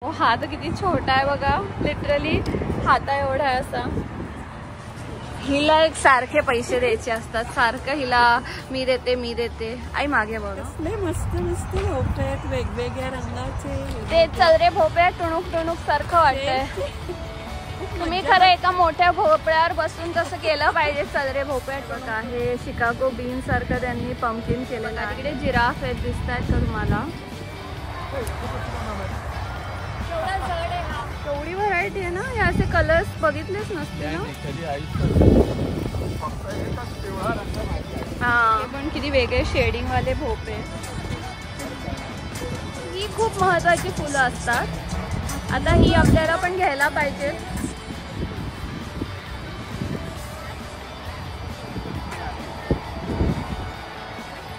हा तर किती छोटा आहे बघा, लिटरली हाता एवढा आहे असा. हिला एक सारखे पैसे द्यायचे असतात, सारखं हिला मी देते. आई मागे बघा, मस्त मस्त भोपळे आहेत वेगवेगळ्या रंगाचे. ते चलरे भोपळे टुणूक सारखं वाटतंय. तुम्ही खरं एका मोठ्या भोपळ्यावर बसून तसं केलं पाहिजे. चलरे भोपळे बघा, हे शिकागो बीन सारखं त्यांनी पंपकिन केलेलं आहे. तिकडे जिराफ आहेत, दिसत आहेत का तुम्हाला? एवढी व्हरायटी आहे ना, हे असे कलर्स बघितलेच नसते ना. हा पण किती वेगळे शेडिंग वाले भोपळे. ही खूप महत्वाची फुलं असतात. आता ही आपल्याला पण घ्यायला पाहिजे.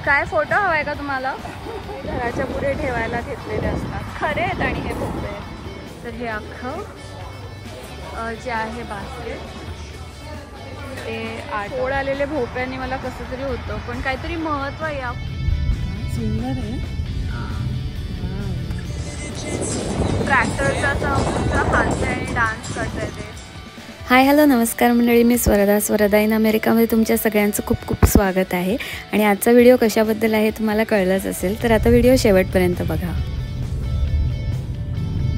काय फोटो हवाय का तुम्हाला? घराच्या पुढे ठेवायला घेतलेले असतात, खरे आहेत. आणि हे भोपळे तर हे अख्खं जे आहे बास्केट, ते फोड आलेले भोपळ्यांनी मला कसं तरी होतं, पण काहीतरी महत्व आहे. सुंदर आहे. ट्रॅक्टरचा हात आहे आणि डान्स करताय ते. हाय हॅलो नमस्कार मंडळी, मी स्वरदा इन अमेरिकामध्ये तुमच्या सगळ्यांचं खूप खूप स्वागत आहे. आणि आजचा व्हिडिओ कशाबद्दल आहे तुम्हाला कळलंच असेल, तर आता व्हिडिओ शेवटपर्यंत बघा.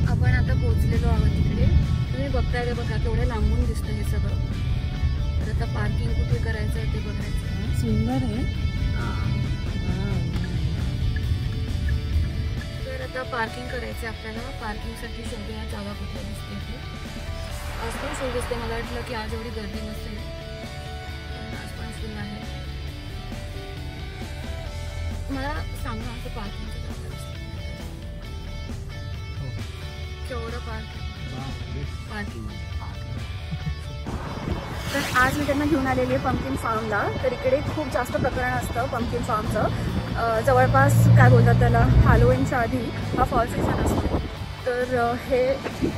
आपण आता पोहोचलेलो आहोत तिकडे. तुम्ही बघताय ते बघा, केवढं लांबून दिसतं हे सगळं. तर आता पार्किंग कुठे करायचं ते बघायचं. सुंदर आहे. तर आता पार्किंग करायचं आपल्याला. पार्किंगसाठी शोधूया जागा कुठे दिसते ती. आज पण फुल दिसते. मला वाटलं की आज एवढी गर्दी नसेल, आज पण फुल आहे. मला सांगा असं पार्किंगचं जागा केवढं पार्किंग. तर आज मी त्यांना घेऊन आलेली आहे पंपकिन फार्मला. तर इकडे खूप जास्त प्रकरण असतं पंपकिन फार्मचं. जवळपास काय बोलतात त्याला, हॅलोवीनच्या आधी हा फॉल सीझन असतो. तर हे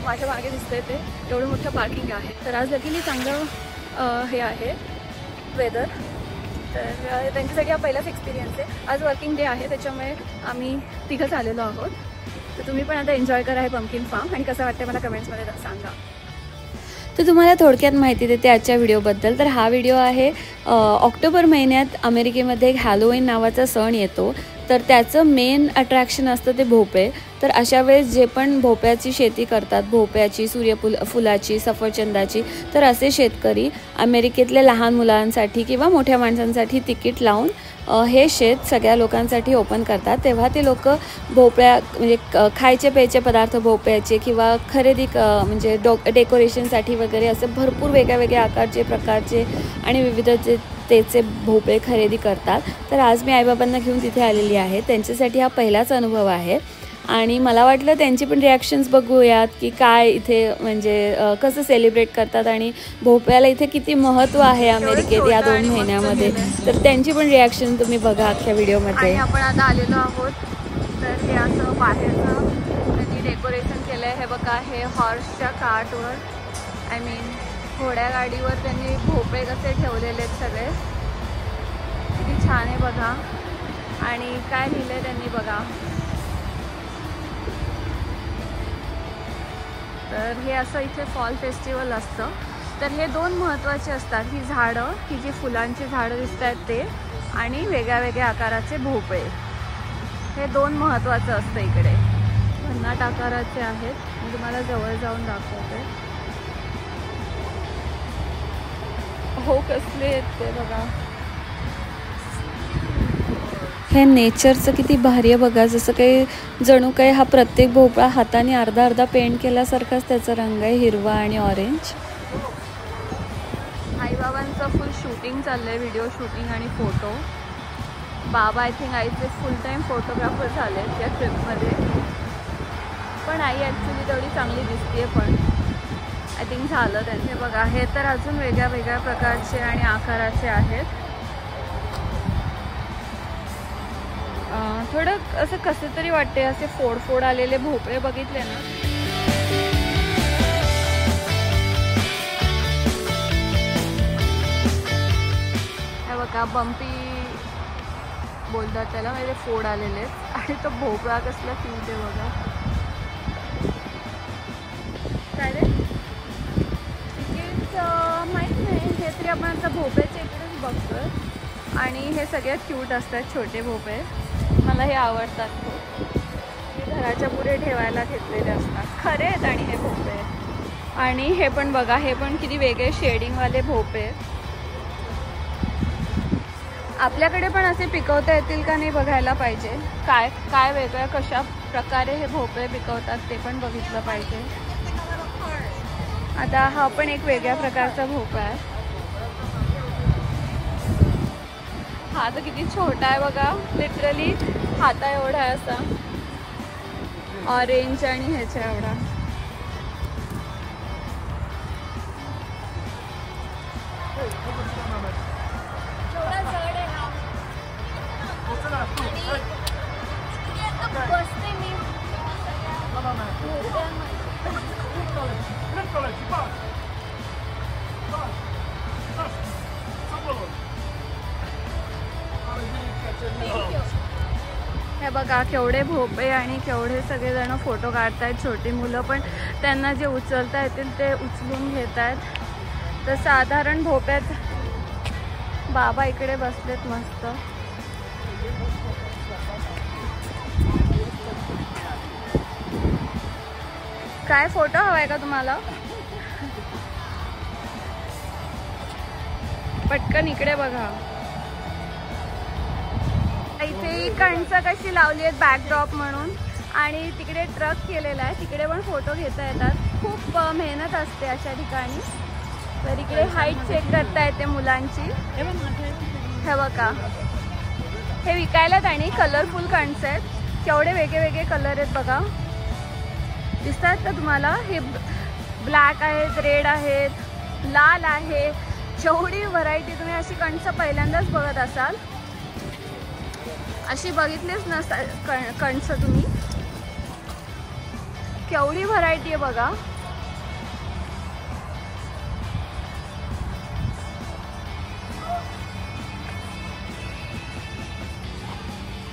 माझ्या मागे दिसतंय ते एवढं मोठं पार्किंग आहे. तर आज लकीली चांगलं हे आहे वेदर. तर त्यांच्यासाठी हा पहिलाच एक्सपिरियन्स आहे. आज वर्किंग डे आहे, त्याच्यामुळे आम्ही तिघंच आलेलो आहोत. तर तुम्ही पण आता एन्जॉय करा हे पंपकिन फार्म, आणि कसं वाटतं मला कमेंट्समध्ये सांगा. तर तुम्हाला थोडक्यात माहिती देते आजच्या व्हिडिओबद्दल. तर हा व्हिडिओ आहे ऑक्टोबर महिन्यात अमेरिकेमध्ये एक हॅलोवीन नावाचा सण येतो. तर त्याचं मेन अट्रॅक्शन असतं ते भोपळे. तर अशा वेळेस जे पण भोपळ्याची शेती करतात, भोपळ्याची, फुलाची, सफरचंदाची, तर असे शेतकरी अमेरिकेतल्या लहान मुलांसाठी किंवा मोठ्या माणसांसाठी तिकीट लावून हे शेत सगळ्या लोकांसाठी ओपन करतात. तेव्हा ते लोक भोपळ्या म्हणजे खायचे प्यायचे पदार्थ भोपळ्याचे किंवा खरेदी म्हणजे डेकोरेशनसाठी वगैरे असे भरपूर वेगळ्या आकारचे, प्रकारचे आणि विविध त्याचे भोपळे खरेदी करतात. तर आज मी आईबाबांना घेऊन तिथे आलेली आहे. त्यांच्यासाठी हा पहिलाच अनुभव आहे. आणि मला वाटलं त्यांची पण रिॲक्शन्स बघूयात की काय इथे म्हणजे कसं सेलिब्रेट करतात आणि भोपळ्याला इथे किती महत्त्व आहे अमेरिकेत या 2 महिन्यामध्ये. तर त्यांची पण रिॲक्शन तुम्ही बघा अख्ख्या व्हिडिओमध्ये. आपण आता आलेलो आहोत. तर हे असं बाहेरचं त्यांनी डेकोरेशन केलं आहे. हे बघा, हे हॉर्सच्या कार्टवर, आय मीन घोड्या गाडीवर त्यांनी भोपळे कसे ठेवलेले आहेत सगळे. किती छान आहे बघा. आणि काय लिहिलं त्यांनी बघा. तर हे असं इथे फॉल फेस्टिवल असतं. तर हे 2 महत्त्वाचे असतात, ही झाडं, ही जी फुलांची झाडं दिसत आहेत ते, आणि वेगळ्या आकाराचे भोपळे. हे 2 महत्त्वाचं असतं इकडे. भन्नाट आकाराचे आहेत. मी तुम्हाला जवळ जाऊन दाखवते. हो कसले आहेत ते बघा. हे नेचरचं किती भारी आहे बघा. जसं काही जणू काही हा प्रत्येक भोपळा हाताने अर्धा पेंट केल्यासारखाच त्याचा रंग आहे, हिरवा आणि ऑरेंज. आईबाबांचं फुल शूटिंग चाललं आहे, व्हिडिओ शूटिंग आणि फोटो. बाबा आय थिंक आईचे फुल टाईम फोटोग्राफर झाले आहेत त्या ट्रिपमध्ये. पण आई ॲक्च्युली तेवढी चांगली दिसते, पण आय थिंक झालं त्यांचे बघा. हे तर अजून वेगळ्या प्रकारचे आणि आकाराचे आहेत. थोडं असं कसं तरी वाटते, असे फोड आलेले भोपळे बघितले ना. हे बघा, बम्पी बोलतात त्याला, म्हणजे फोड आलेले आहेत. आणि तो भोपळा कसला क्यूट आहे बघा. भोपेच्या इकडेच बघतोय आणि हे सगळ्यात क्यूट असतात छोटे भोपे. मला हे आवडतात खूप. हे घराच्या पुढे ठेवायला घेतलेले असतात. खरे आहेत आणि हे भोपे. आणि हे पण बघा, हे पण किती वेगळे शेडिंगवाले भोपे. आपल्याकडे पण असे पिकवता येतील का नाही बघायला पाहिजे. काय काय वेगळ्या कशा प्रकारे हे भोपळे पिकवतात ते पण बघितलं पाहिजे. आता हा पण एक वेगळ्या प्रकारचा भोपळा आहे. हा तर किती छोटा आहे बघा, लिटरली हाता एवढा आहे असा. ऑरेंज आणि ह्याच्या एवढा. हे बघा केवढे भोपे आणि केवढे सगळेजण फोटो काढतायत. छोटी मुलं पण त्यांना जे उचलता येतील ते उचलून घेत आहेत. तर साधारण भोप्यात बाबा इकडे बसलेत मस्त. काय फोटो हवाय का तुम्हाला? पटकन इकडे बघा. इथे कणसं कशी लावली आहेत बॅकड्रॉप म्हणून आणि तिकडे ट्रक केलेला आहे. तिकडे पण फोटो घेता येतात. खूप मेहनत असते अशा ठिकाणी. तर इकडे हाईट चेक करता येते मुलांची. हे बघा, हे विकायलात आणि कलरफुल कणसं आहेत. केवढे वेगळे वेगळे कलर आहेत बघा. दिसतात का तुम्हाला? हे ब्लॅक आहेत, रेड आहेत, लाल आहे. जेवढी व्हरायटी तुम्ही अशी कणसं पहिल्यांदाच बघत असाल. अशी बघितलीच नसतात कणसं तुम्ही. केवढी व्हरायटी आहे बघा.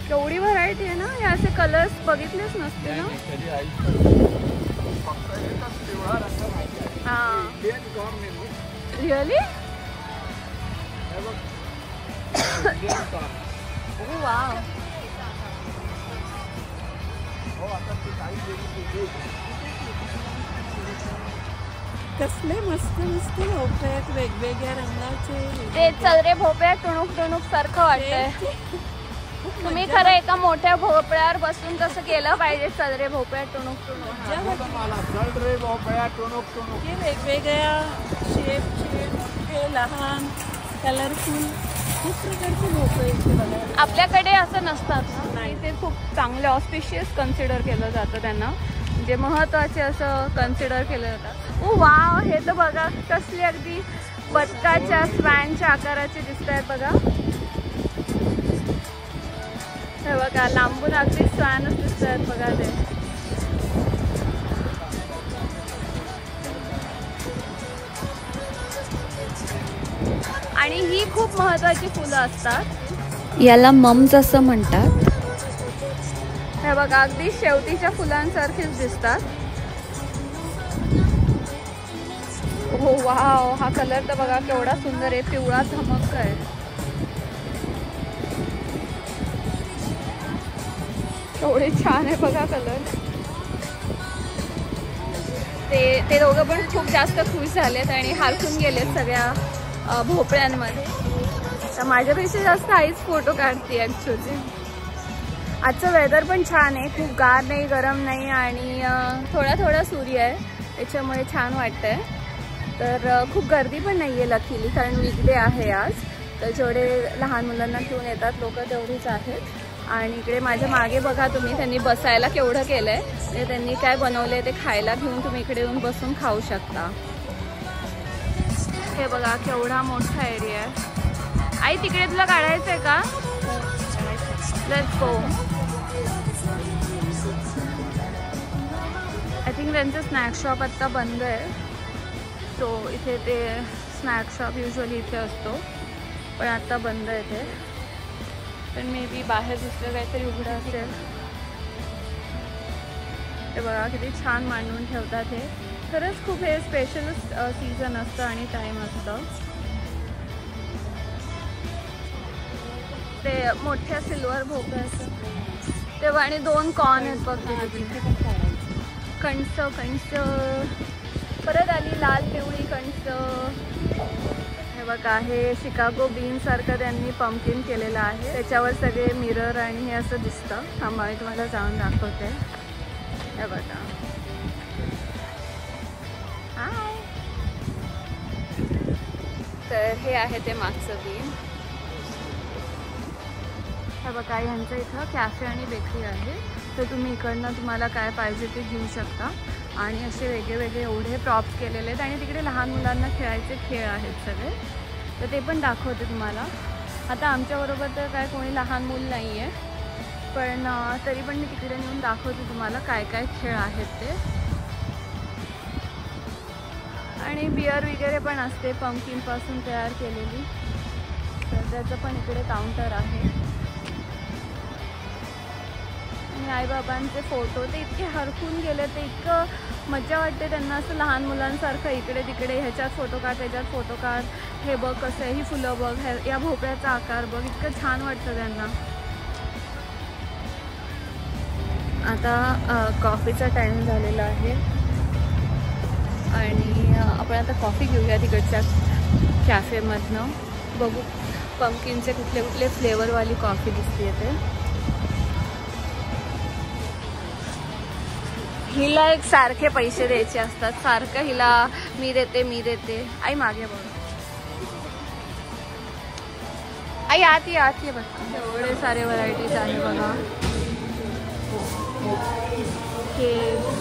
केवढी व्हरायटी आहे ना. हे असे कलर्स बघितलेच नसते ना. हां, रिअली? वाव. कसले मस्त मस्त भोपळे आहेत वेगवेगळ्या रंगाचे. ते चलरे भोपळे टुणूक टुणूक सारखं वाटतंय. तुम्ही खरं एका मोठ्या भोपळ्यावर बसून कसं केलं पाहिजे. चलरे भोपळ्या टुणूक टुणूक. हे वेगवेगळ्या शेपचे, मोठे लहान कलरफुल खूप प्रकारचे भोपळे इथे बघा. आपल्याकडे असं नसतात ना. नाही, ते खूप चांगले ऑस्पिशियस कन्सिडर केलं जातं त्यांना. म्हणजे महत्त्वाचे असं कन्सिडर केलं जातं. ओ वाव, हे तर बघा कसले अगदी बदकाच्या स्वॅनच्या आकाराचे दिसत आहेत बघा. हे बघा लांबून अगदी स्वॅनच दिसत आहेत बघा ते. आणि ही खूप महत्त्वाची फुलं असतात. याला मम्स असं म्हणतात. हे बघा अगदी शेवटीच्या फुलांसारखीच दिसतात. हो वाव, हा कलर तर बघा केवढा सुंदर आहे. पिवळा धमक आहे. केवढे छान आहे बघा कलर. ते दोघं पण खूप जास्त खुश झालेत आणि हरखून गेलेत सगळ्या भोपळ्यांमध्ये. तर माझ्यापेक्षा जास्त आईच फोटो काढते ॲक्च्युली. आजचं वेदर पण छान आहे. खूप गार नाही, गरम नाही आणि थोडा थोडा सूर्य आहे. त्याच्यामुळे छान वाटतंय. तर खूप गर्दी पण नाही आहे लकीली, कारण वीकडे आहे आज. तर जेवढे लहान मुलांना घेऊन येतात लोक तेवढीच आहेत. आणि इकडे माझ्या मागे बघा तुम्ही, त्यांनी बसायला केवढं केलं आहे. ते त्यांनी काय बनवलं आहे ते खायला घेऊन तुम्ही इकडे येऊन बसून खाऊ शकता. हे बघा केवढा मोठा एरिया आहे. आई तिकडे तुला काढायचं आहे का? Let's go. आय थिंक त्यांचं स्नॅक शॉप आत्ता बंद आहे. सो इथे ते स्नॅक शॉप युजली इथे असतो, पण आता बंद आहे ते. पण मे बी बाहेर दुसरं काहीतरी उघडं असेल. ते बघा किती छान मांडून ठेवतात. हे खरंच खूप हे स्पेशल सीझन असतं आणि टाईम असतं. ते मोठ्या सिल्वर भोपळ्याचं तेव्हा आणि 2 कॉर्न आहेत बघ तिथे. कणस परत आली लाल पिवळी कणस. हे बघा हे शिकागो बीन सारखं त्यांनी पंपकिन केलेलं आहे. त्याच्यावर सगळे मिरर आणि हे असं दिसतं. थांबा मी तुम्हाला जाऊन दाखवते. हे बघा हाय. तर हे आहे ते मागचं बीन. हे बघा ह्यांचं इथं कॅफे आणि बेकरी आहे. तर तुम्ही इकडनं तुम्हाला काय पाहिजे ते घेऊ शकता. आणि असे वेगळे एवढे प्रॉप्स केलेले आहेत. आणि तिकडे लहान मुलांना खेळायचे खेळ आहेत सगळे. तर ते पण दाखवते तुम्हाला. आता आमच्याबरोबर तर काय कोणी लहान मूल नाही आहे, पण तरी पण मी तिकडे नेऊन दाखवते तुम्हाला काय काय खेळ आहेत ते. आणि बियर वगैरे पण असते पंपकिनपासून तयार केलेली. तर त्याचं पण इकडे काउंटर आहे. आणि आईबाबांचे फोटो ते इतके हरखून गेले. ते इतकं मजा वाटते त्यांना असं लहान मुलांसारखं. इकडे तिकडे ह्याच्यात फोटो काढ त्याच्यात फोटो काढ. हे बघ कसं आहे, ही फुलं बघ, या भोपळ्याचा आकार बघ. इतकं छान वाटतं त्यांना. आता कॉफीचा टाईम झालेला आहे आणि आपण आता कॉफी घेऊया तिकडच्या कॅफेमधनं. बघू पंपकिनचे कुठले कुठले फ्लेवरवाली कॉफी दिसते ते. हिला एक सारखे पैसे द्यायचे असतात. सारखं हिला मी देते. आई मागे बघ. आई आती आहे बघ. एवढे सारे व्हरायटीज आहे बघा. हे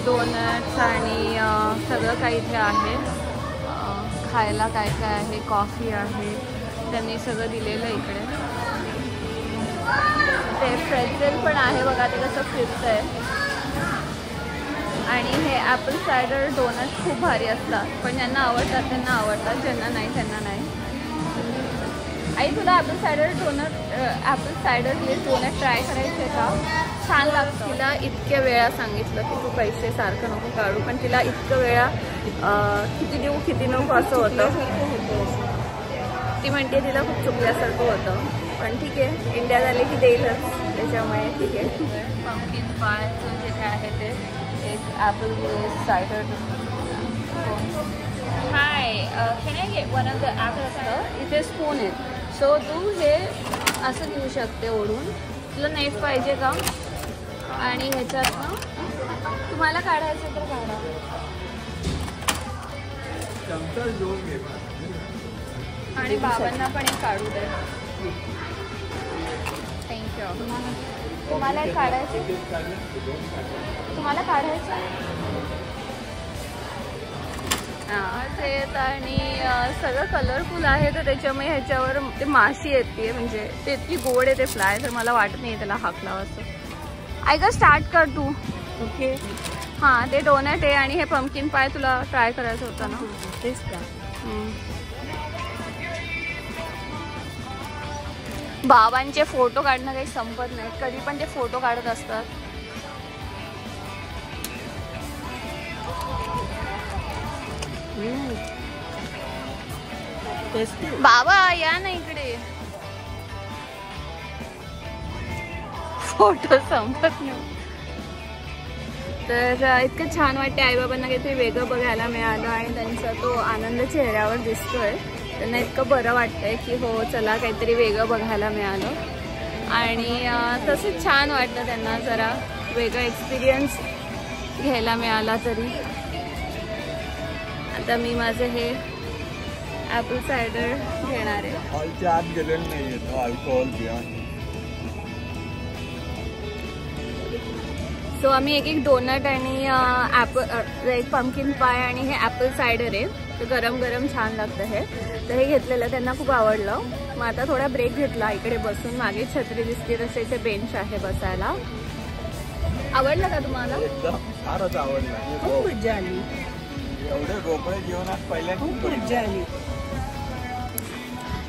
डोनट्स आणि सगळं काही इथे आहे. खायला काय काय आहे. कॉफी आहे. त्यांनी सगळं दिलेलं आहे इकडे. ते प्रेझेल पण आहे बघा. ते कसं फिरतंय. आणि हे ॲपल सायडर डोनट्स खूप भारी असतात. पण ज्यांना आवडतात त्यांना आवडतात, ज्यांना नाही त्यांना नाही. आई तुला ॲपल सायडर डोनट ट्राय करायचे का? छान लागतं. तिला इतक्या वेळा सांगितलं की तू पैसे सारखं नको काढू, पण तिला इतकं वेळा किती देऊ किती नको असं होतं. ती म्हणते तिला खूप चुकल्यासारखं होतं. पण ठीक आहे, इंडियात आले की देईलच. त्याच्यामुळे ठीक आहे. पंपकिन पायचं जे काय आहे ते एक Apple cider. High, can I get one of the Apple असतं. इथे स्पून आहेत. सो तू हे असं घेऊ शकते ओढून. तुला नाईफ पाहिजे का? आणि ह्याच्यात ना तुम्हाला काढायचं तर काढा. आणि बाबांना पण एक काढू दे. थँक्यू. तुम्हाला एक काढायचं? तुम्हाला काढायचं? आहेत आणि सगळं कलरफुल आहे. तर त्याच्यामुळे ह्याच्यावर ते माशी येते. म्हणजे ते इतकी गोड आहे ते फ्लाय. तर मला वाटत नाही त्याला हाक लावा असं. ऐक स्टार्ट कर तू. ओके. हां ते डोनट आहे आणि हे पंपकिन पाय तुला ट्राय करायचं होतं ना. तेच का. बाबांचे फोटो काढणं काही संपत नाही. कधी पण ते फोटो काढत असतात. बाबा या ना इकडे. फोटो संपत नाही. तर इतकं छान वाटते. आईबाबांना काहीतरी वेगळं बघायला मिळालं आणि त्यांचा तो आनंद चेहऱ्यावर दिसतोय. त्यांना इतकं बरं वाटतंय की हो चला काहीतरी वेगळं बघायला मिळालं. आणि तसंच छान वाटतं त्यांना जरा वेगळा एक्सपिरियन्स घ्यायला मिळाला तरी. आता मी माझं हे ॲपल सायडर घेणार आहे. हॉलच्या आत गेलेलं नाही तो अल्कोहोल बियॉन्ड. सो आम्ही एक डोनट आणि एक पंपकिन पाय आणि हे ॲपल सायडर आहे. तर गरम गरम छान लागतं हे. तर हे घेतलेलं त्यांना खूप आवडलं. मग आता थोडा ब्रेक घेतला इकडे बसून. मागे छत्री दिसते तसे इथे बेंच आहे बसायला. आवडलं का तुम्हाला? फारच आवडलं. खूप मजा आली. एवढे भोपळे जीवनात पहिल्यांदा खूप मजा आली.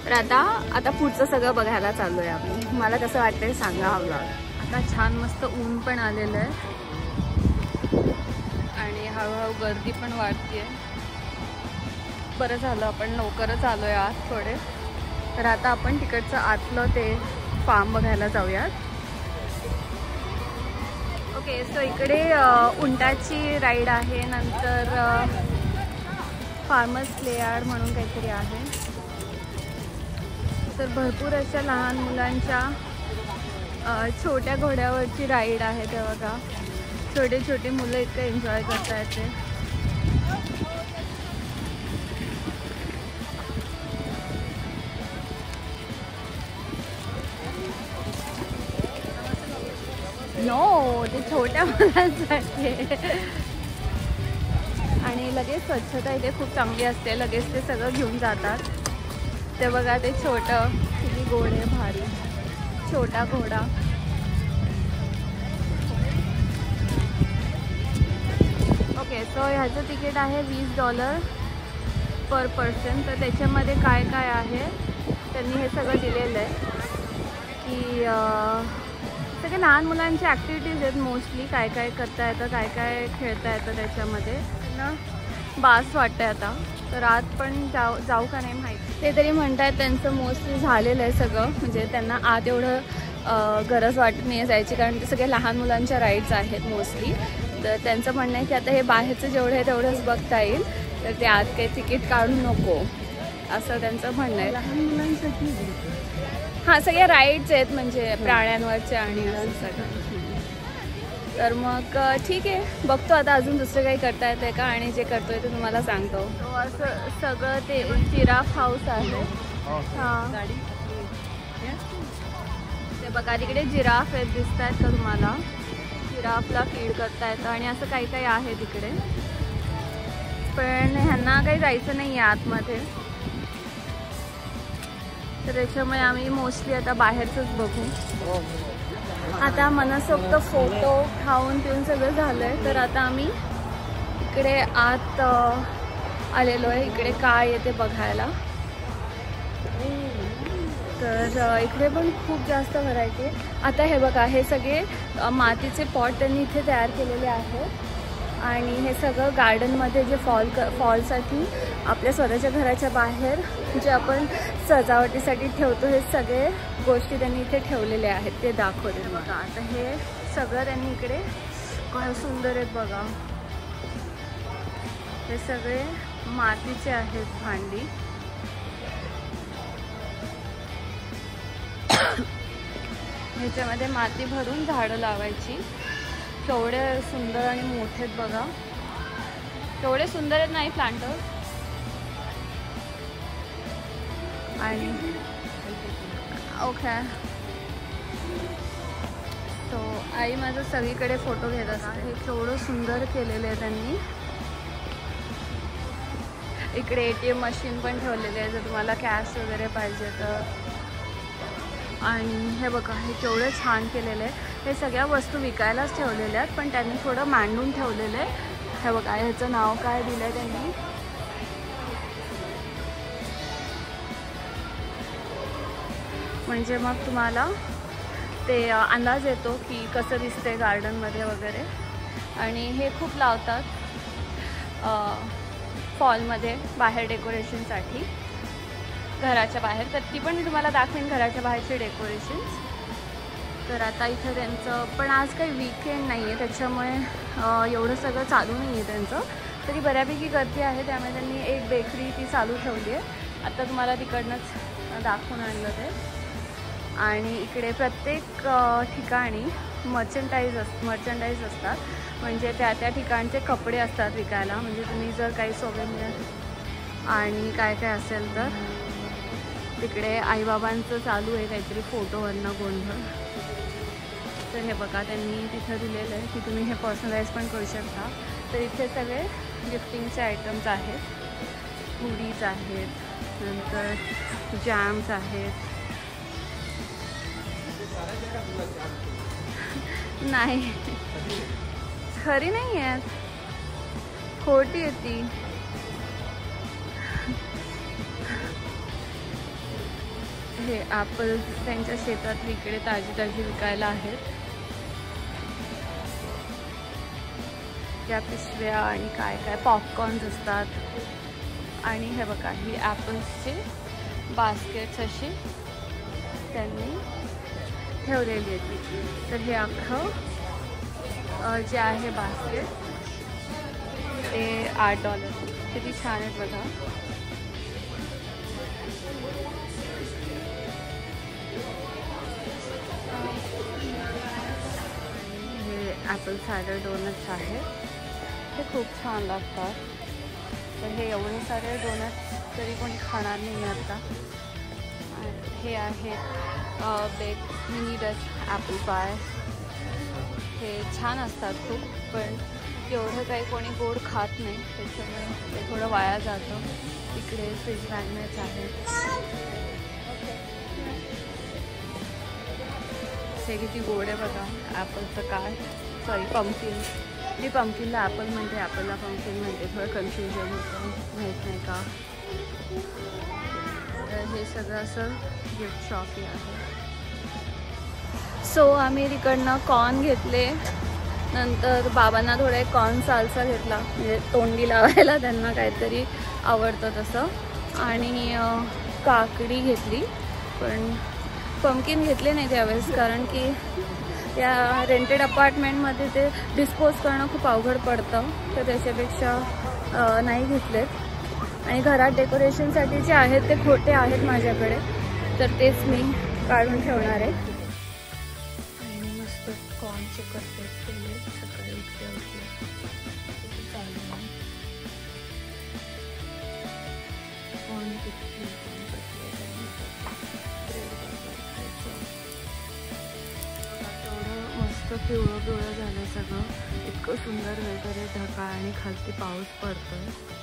तर आता पुढचं सगळं बघायला चालू आहे आम्ही. मला कसं वाटतंय सांगा हवं. आता छान मस्त ऊन पण आलेलं आहे आणि हळूहळू गर्दी पण वाढते. बरं झालं आपण लवकरच आलो आहे आत थोडे. तर आता आपण तिकडचं आतलं ते फार्म बघायला जाऊयात. ओके, सो इकडे उंटाची राईड आहे, नंतर फार्मर्स प्ले यार्ड म्हणून काहीतरी आहे. तर भरपूर अशा लहान मुलांच्या छोट्या घोड्यावरची राईड आहे. ते बघा, छोटे छोटे मुलं इतकं एन्जॉय करतायत ते. नो, ते छोट्या मुलांसाठी. आणि लगेच स्वच्छता इथे खूप चांगली असते, लगेच ते सगळं घेऊन जातात. ते बघा, ते छोटं किती गोड आहे, भारी छोटा घोडा. ओके, सो ह्याचं तिकीट आहे $20 पर पर्सन. तर त्याच्यामध्ये काय काय आहे त्यांनी हे सगळं दिलेलं आहे की सगळे लहान मुलांची ॲक्टिव्हिटीज आहेत मोस्टली. काय काय करता येतं, काय काय खेळता येतं त्याच्यामध्ये ना. बास वाटतं आता, तर आत पण जाऊ का नाही माहिती. ते तरी म्हणतात त्यांचं मोस्टली झालेलं आहे सगळं, म्हणजे त्यांना आत एवढं गरज वाटत नाही आहे जायची, कारण ते सगळे लहान मुलांच्या राईड्स आहेत मोस्टली. तर त्यांचं म्हणणं आहे की आता हे बाहेरचं जेवढं आहे तेवढंच बघता येईल, तर ते आत काही तिकीट काढू नको असं त्यांचं म्हणणं आहे. लहान मुलांसाठी हां, सगळ्या राईड्स आहेत म्हणजे प्राण्यांवरच्या आणि असं सगळं. तर मग ठीक आहे, बघतो आता अजून दुसरं काही करता येतं का, आणि जे करतोय ते तुम्हाला सांगतो. असं सगळं ते जिराफ हाऊस आहे. हां, ते बघा तिकडे जिराफ आहेत, दिसत आहेत का तुम्हाला. जिराफला फीड करता येतं आणि असं काही काही आहे तिकडे, पण ह्यांना काही जायचं नाही आहे आतमध्ये, तर त्याच्यामुळे आम्ही मोस्टली आता बाहेरचंच बघू. आता मनसोक्त फोटो खाऊन पिऊन सगळं झालं आहे, तर आता आम्ही इकडे आत आलेलो आहे. इकडे काय येते बघायला. तर इकडे पण खूप जास्त व्हरायटी आहे. आता हे बघा, हे सगळे मातीचे पॉट त्यांनी इथे तयार केलेले आहेत, आणि हे सगळं गार्डनमध्ये जे फॉलसाठी आपल्या स्वतःच्या घराच्या बाहेर जे आपण सजावटीसाठी ठेवतो, हे सगळे गोष्टी त्यांनी इथे ठेवलेल्या आहेत, ते दाखवते बघा. आता हे सगळं त्यांनी इकडे काय सुंदर आहेत बघा. हे सगळे मातीचे आहेत भांडी. ह्याच्यामध्ये माती भरून झाडं लावायची. केवढे सुंदर आणि मोठे आहेत बघा, केवढे सुंदर आहेत नाही प्लांटर्स. आणि ओके, सो आई माझं सगळीकडे फोटो घेत असतात. हे केवढं सुंदर केलेलं आहे त्यांनी. इकडे ATM मशीन पण ठेवलेले आहे जर तुम्हाला कॅश वगैरे पाहिजे तर. आणि हे बघा, हे केवढं छान केलेलं आहे. हे सगळ्या वस्तू विकायलाच ठेवलेल्या आहेत, पण त्यांनी थोडं मांडून ठेवलेलं आहे. हे बघा, ह्याचं नाव काय दिलं आहे त्यांनी. म्हणजे मग तुम्हाला ते अंदाज येतो की कसं दिसतंय गार्डनमध्ये वगैरे. आणि हे खूप लावतात फॉलमध्ये बाहेर डेकोरेशनसाठी, घराच्या बाहेर. तर ती पण मी तुम्हाला दाखवेन, घराच्या बाहेरचे डेकोरेशन्स. तर आता इथं त्यांचं पण आज काही वीकेंड नाही आहे, त्याच्यामुळे एवढं सगळं चालू नाही आहे त्यांचं. तरी बऱ्यापैकी गर्दी आहे, त्यामुळे त्यांनी एक बेकरी ती चालू ठेवली आहे. आता तुम्हाला तिकडनंच दाखवून आणलं ते. आणि इकडे प्रत्येक ठिकाणी मर्चंडाईज असतात, म्हणजे त्या त्या ठिकाणचे कपडे असतात विकायला. म्हणजे तुम्ही जर काही सोवेनियर आणि काय काय असेल तर. तिकडे आईबाबांचं चालू आहे काहीतरी फोटोवरनं गोंधळ. तर हे बघा, त्यांनी तिथं दिलेलं आहे की तुम्ही हे पर्सनलाइज पण करू शकता. तर इथे सगळे गिफ्टिंगचे आयटम्स आहेत, हुडीज आहेत, नंतर जॅम्स आहेत. नाही, खरी नाही आहेत, खोटी आहे ती. हे ॲपल्स त्यांच्या शेतात इकडे ताजी ताजी विकायला आहेत. त्या पिशव्या आणि काय काय पॉपकॉर्न्स असतात. आणि हे बघा, ही ॲपल्सचे बास्केट्स अशी त्यांनी ठेवलेली आहे ती. तर हे अख्खं जे आहे बास्केट ते $8. किती छान आहेत बघा. हे ॲपल सायडर डोनट्स आहेत, ते खूप छान लागतात. तर हे एवढे सारे डोनट्स तरी कोणी खाणार नाही आता. हे आहेत बेक मिनी डच ॲपल पाय. हे छान असतात खूप, पण एवढं काही कोणी गोड खात नाही, त्याच्यामुळे ते थोडं वाया जातं. इकडे फ्रीज मॅग्नेट्स आहेत. हे किती गोड आहे बघा. ॲपलचं काय, सॉरी पंपकिन. मी पंपकिनला ॲपल म्हणते, ॲपलला पंपकिन म्हणते. थोडं कन्फ्युजन होतं, माहीत नाही का. तर हे सगळं असं गिफ्ट शॉपी आहे. सो आम्ही तिकडनं कॉर्न घेतले, नंतर बाबांना थोडा एक कॉर्न साल्सा घेतला, म्हणजे तोंडी लावायला त्यांना काहीतरी आवडतं तसं. आणि काकडी घेतली, पण पंपकिन घेतले नाही त्यावेळेस, कारण की या रेंटेड अपार्टमेंटमध्ये ते डिस्पोज करणं खूप अवघड पडतं, तर त्याच्यापेक्षा नाही घेतलेत. आणि घरात डेकोरेशनसाठी जे आहेत ते खोटे आहेत माझ्याकडे, तर तेच मी काढून ठेवणार आहे. आणि मस्त कॉर्नचे कटलेट केले सकाळी उठले चालू. कॉर्न टिक्की, तेवढं मस्त पिवळं पिवळं झालं सगळं. इतकं सुंदर वेदर आहे, ढगाळ आणि खालती पाऊस पडतोय.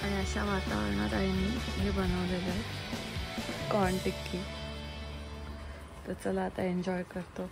आणि अशा वातावरणात आईने हे बनवलेलं आहे कॉर्न टिक्की. तर चला आता एन्जॉय करतो.